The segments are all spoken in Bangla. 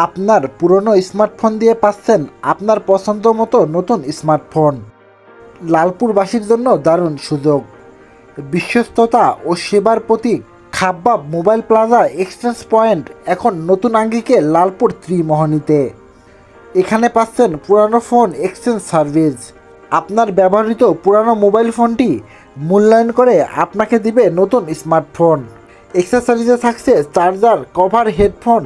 আপনার পুরনো স্মার্টফোন দিয়ে পাচ্ছেন আপনার পছন্দ মতো নতুন স্মার্টফোন। লালপুরবাসীর জন্য দারুণ সুযোগ। বিশ্বস্ততা ও সেবার প্রতীক Khabbab mobile plaza exchange point এখন নতুন আঙ্গিকে লালপুর ত্রিমোহনীতে। এখানে পাচ্ছেন পুরানো ফোন এক্সচেঞ্জ সার্ভিস। আপনার ব্যবহৃত পুরানো মোবাইল ফোনটি মূল্যায়ন করে আপনাকে দিবে নতুন স্মার্টফোন। এক্সেসরিজে থাকছে charger, cover, headphone,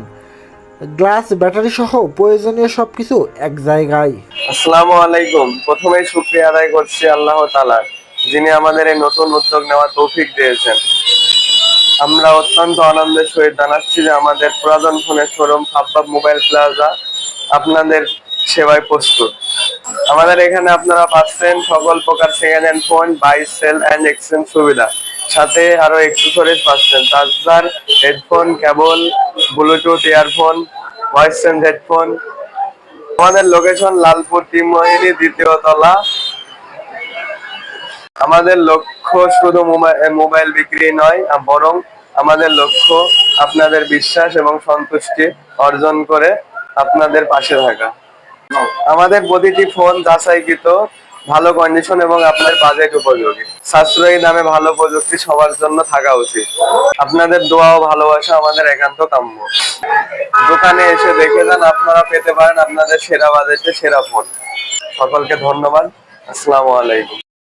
glass, battery সহ প্রয়োজনীয় সব কিছু এক জায়গায়। আসসালামু আলাইকুম। প্রথমেই শুকরিয়া আদায় করছি আল্লাহ তাআলার, যিনি আমাদের এই নতুন উদ্যোগ নেওয়ার তৌফিক দিয়েছেন। আমরা অত্যন্ত আনন্দের সহিত জানাচ্ছি যে আমাদের পুরাতন ফোনের শোরুম খাব্বাব মোবাইল প্লাজা আপনাদের সেবায় প্রস্তুত। আমাদের এখানে আপনারা পাচ্ছেন সকল প্রকার second hand phone, buy, sell and exchange সুবিধা। সাথে আরো এক্সেসরিজ পাচ্ছেন, charger, headphone, cable, Bluetooth, earphone, voice change headphone. আমাদের লোকেশন লালপুর ত্রিমোহিনী, দ্বিতীয় তলা। আমাদের লক্ষ্য শুধু মোবাইল বিক্রি নয়, বরং আমাদের লক্ষ্য আপনাদের বিশ্বাস এবং সন্তুষ্টি অর্জন করে আপনাদের পাশে থাকা। আমাদের প্রতিটি ফোন যাচাইকৃত, ভালো কন্ডিশন এবং আপনার বাজেট উপযোগী। সাশ্রয়ী দামে ভালো প্রযুক্তি সবার জন্য থাকা উচিত। আপনাদের দোয়া ও ভালোবাসা আমাদের একান্ত কাম্য। দোকানে এসে দেখে যান, আপনারা পেতে পারেন আপনাদের সেরা বাজেটে সেরা ফোন। সকলকে ধন্যবাদ। আসসালামু আলাইকুম।